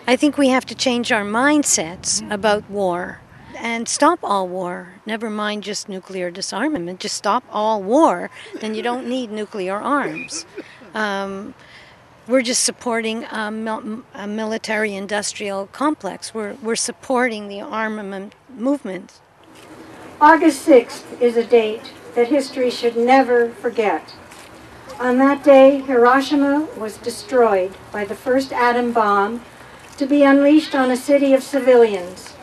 I think we have to change our mindsets about war and stop all war. Never mind just nuclear disarmament, just stop all war. Then you don't need nuclear arms. We're just supporting a military-industrial complex. We're supporting the armament movement. August 6th is a date that history should never forget. On that day, Hiroshima was destroyed by the first atom bomb to be unleashed on a city of civilians.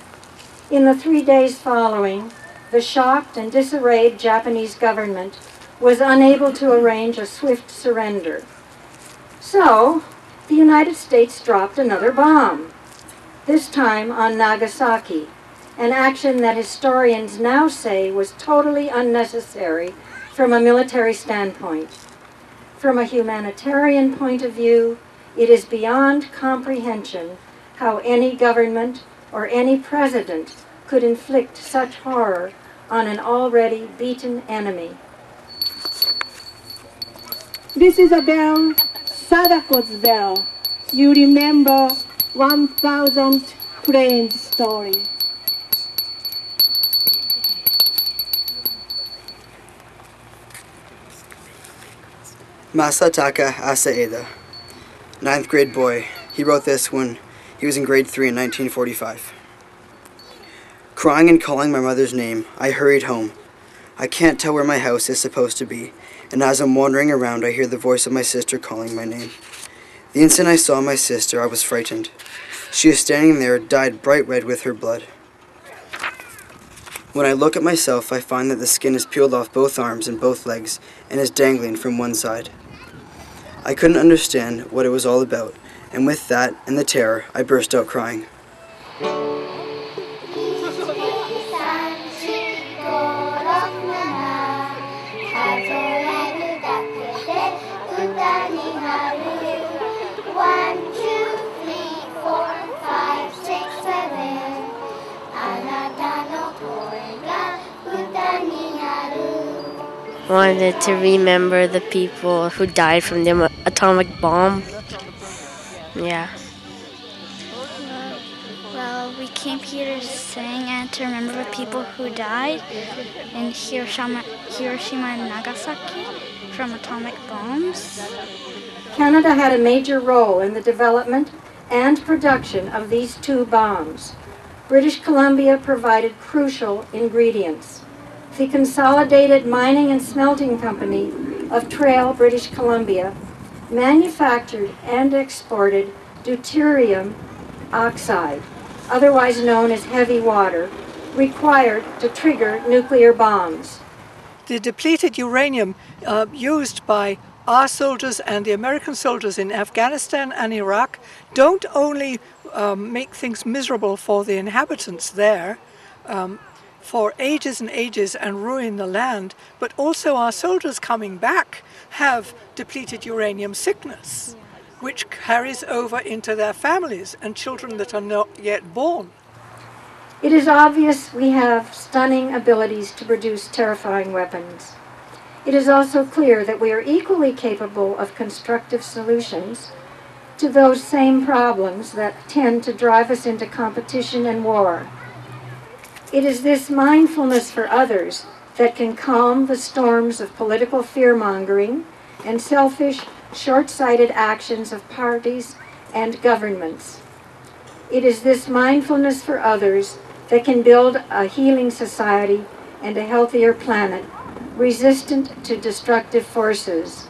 In the 3 days following, the shocked and disarrayed Japanese government was unable to arrange a swift surrender. So, the United States dropped another bomb, this time on Nagasaki, an action that historians now say was totally unnecessary from a military standpoint. From a humanitarian point of view, it is beyond comprehension how any government or any president could inflict such horror on an already beaten enemy. This is a bell, Sadako's bell. You remember 1,000 planes story. Masataka Asaeda, 9th grade boy. He wrote this when he was in grade 3 in 1945. Crying and calling my mother's name, I hurried home. I can't tell where my house is supposed to be, and as I'm wandering around, I hear the voice of my sister calling my name. The instant I saw my sister, I was frightened. She is standing there, dyed bright red with her blood. When I look at myself, I find that the skin is peeled off both arms and both legs and is dangling from one side. I couldn't understand what it was all about, and with that and the terror, I burst out crying. Wanted to remember the people who died from the atomic bomb. Yeah. Well, we came here to sing and to remember the people who died in Hiroshima and Nagasaki from atomic bombs. Canada had a major role in the development and production of these two bombs. British Columbia provided crucial ingredients. The Consolidated Mining and Smelting Company of Trail, British Columbia, manufactured and exported deuterium oxide, otherwise known as heavy water, required to trigger nuclear bombs. The depleted uranium used by our soldiers and the American soldiers in Afghanistan and Iraq don't only make things miserable for the inhabitants there, for ages and ages and ruin the land, but also our soldiers coming back have depleted uranium sickness, which carries over into their families and children that are not yet born. It is obvious we have stunning abilities to produce terrifying weapons. It is also clear that we are equally capable of constructive solutions to those same problems that tend to drive us into competition and war. It is this mindfulness for others that can calm the storms of political fear-mongering and selfish, short-sighted actions of parties and governments. It is this mindfulness for others that can build a healing society and a healthier planet, resistant to destructive forces.